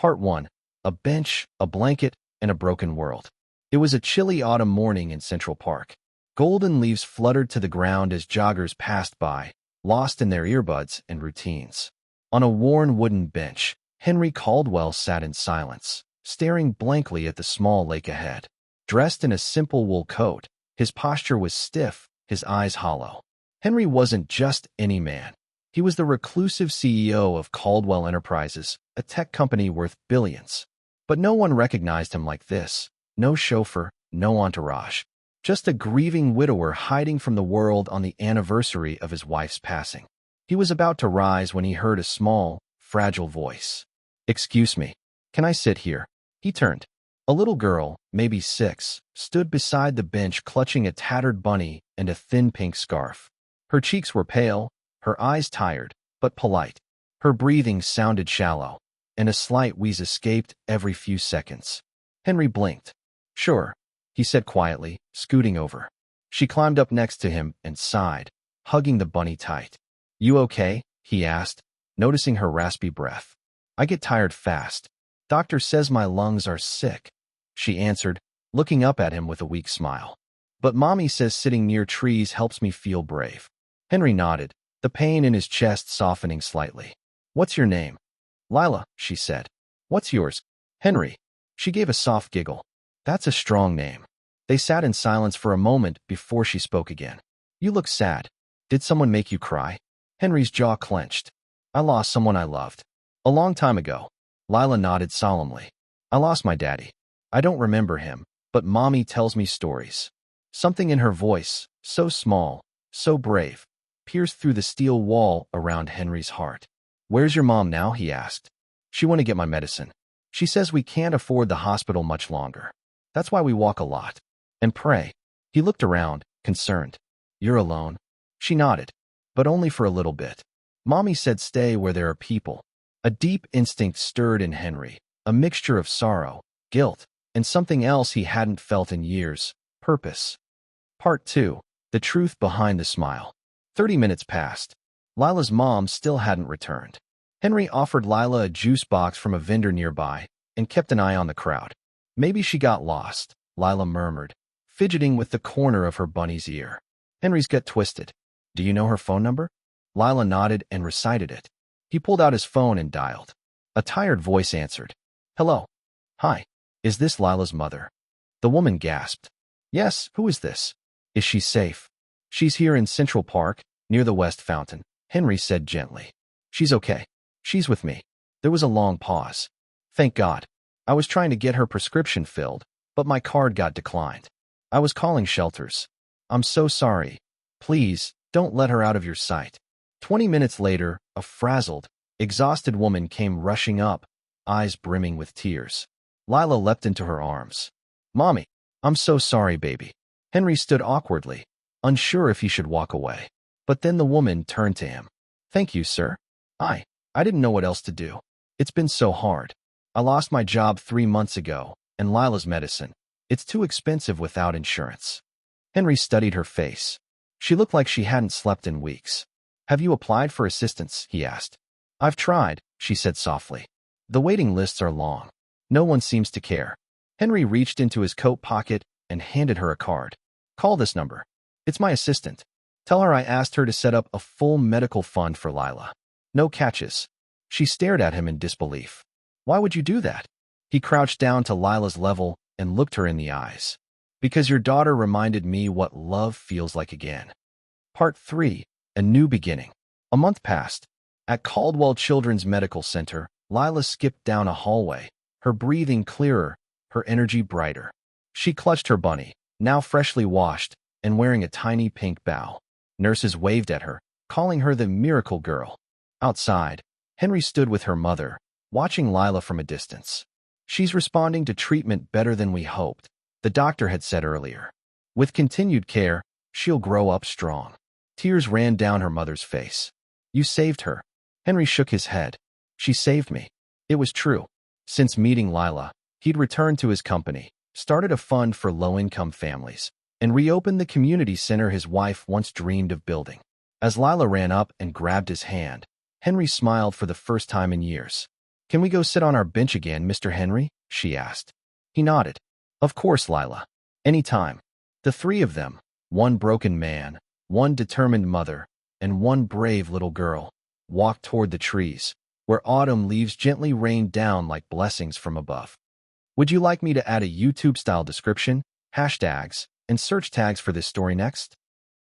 Part 1. A bench, a blanket, and a broken world. It was a chilly autumn morning in Central Park. Golden leaves fluttered to the ground as joggers passed by, lost in their earbuds and routines. On a worn wooden bench, Henry Caldwell sat in silence, staring blankly at the small lake ahead. Dressed in a simple wool coat, his posture was stiff, his eyes hollow. Henry wasn't just any man. He was the reclusive CEO of Caldwell Enterprises, a tech company worth billions. But no one recognized him like this. No chauffeur, no entourage. Just a grieving widower hiding from the world on the anniversary of his wife's passing. He was about to rise when he heard a small, fragile voice. "Excuse me, can I sit here?" He turned. A little girl, maybe 6, stood beside the bench clutching a tattered bunny and a thin pink scarf. Her cheeks were pale, her eyes tired, but polite. Her breathing sounded shallow, and a slight wheeze escaped every few seconds. Henry blinked. "Sure," he said quietly, scooting over. She climbed up next to him and sighed, hugging the bunny tight. "You okay?" he asked, noticing her raspy breath. "I get tired fast. Doctor says my lungs are sick," she answered, looking up at him with a weak smile. "But Mommy says sitting near trees helps me feel brave." Henry nodded, the pain in his chest softening slightly. "What's your name?" "Lila," she said. "What's yours?" "Henry." She gave a soft giggle. "That's a strong name." They sat in silence for a moment before she spoke again. "You look sad. Did someone make you cry?" Henry's jaw clenched. "I lost someone I loved. A long time ago." Lila nodded solemnly. "I lost my daddy. I don't remember him, but Mommy tells me stories." Something in her voice, so small, so brave, pierced through the steel wall around Henry's heart. "Where's your mom now?" he asked. "She went to get my medicine. She says we can't afford the hospital much longer. That's why we walk a lot. And pray." He looked around, concerned. "You're alone?" She nodded. "But only for a little bit. Mommy said stay where there are people." A deep instinct stirred in Henry, a mixture of sorrow, guilt, and something else he hadn't felt in years, purpose. Part 2. The truth behind the smile. 30 minutes passed. Lila's mom still hadn't returned. Henry offered Lila a juice box from a vendor nearby and kept an eye on the crowd. "Maybe she got lost," Lila murmured, fidgeting with the corner of her bunny's ear. Henry's gut twisted. "Do you know her phone number?" Lila nodded and recited it. He pulled out his phone and dialed. A tired voice answered. "Hello. Hi. Is this Lila's mother?" The woman gasped. "Yes, who is this?" "Is she safe?" "She's here in Central Park, near the West Fountain," Henry said gently. "She's okay. She's with me." There was a long pause. "Thank God. I was trying to get her prescription filled, but my card got declined. I was calling shelters. I'm so sorry. Please, don't let her out of your sight." 20 minutes later, a frazzled, exhausted woman came rushing up, eyes brimming with tears. Lila leapt into her arms. "Mommy, I'm so sorry, baby." Henry stood awkwardly, unsure if he should walk away. But then the woman turned to him. "Thank you, sir. I didn't know what else to do. It's been so hard. I lost my job 3 months ago, and Lila's medicine. It's too expensive without insurance." Henry studied her face. She looked like she hadn't slept in weeks. "Have you applied for assistance?" he asked. "I've tried," she said softly. "The waiting lists are long. No one seems to care." Henry reached into his coat pocket and handed her a card. "Call this number. It's my assistant. Tell her I asked her to set up a full medical fund for Lila. No catches." She stared at him in disbelief. "Why would you do that?" He crouched down to Lila's level and looked her in the eyes. "Because your daughter reminded me what love feels like again." Part 3. A new beginning. A month passed. At Caldwell Children's Medical Center, Lila skipped down a hallway, her breathing clearer, her energy brighter. She clutched her bunny, now freshly washed and wearing a tiny pink bow. Nurses waved at her, calling her the miracle girl. Outside, Henry stood with her mother, watching Lila from a distance. "She's responding to treatment better than we hoped," the doctor had said earlier. "With continued care, she'll grow up strong." Tears ran down her mother's face. "You saved her." Henry shook his head. "She saved me." It was true. Since meeting Lila, he'd returned to his company, started a fund for low-income families, and reopened the community center his wife once dreamed of building. As Lila ran up and grabbed his hand, Henry smiled for the first time in years. Can we go sit on our bench again, Mr. Henry? She asked. He nodded. Of course, Lila. Anytime. The three of them, one broken man, one determined mother, and one brave little girl, walked toward the trees, where autumn leaves gently rained down like blessings from above. Would you like me to add a YouTube-style description, hashtags, and search tags for this story next?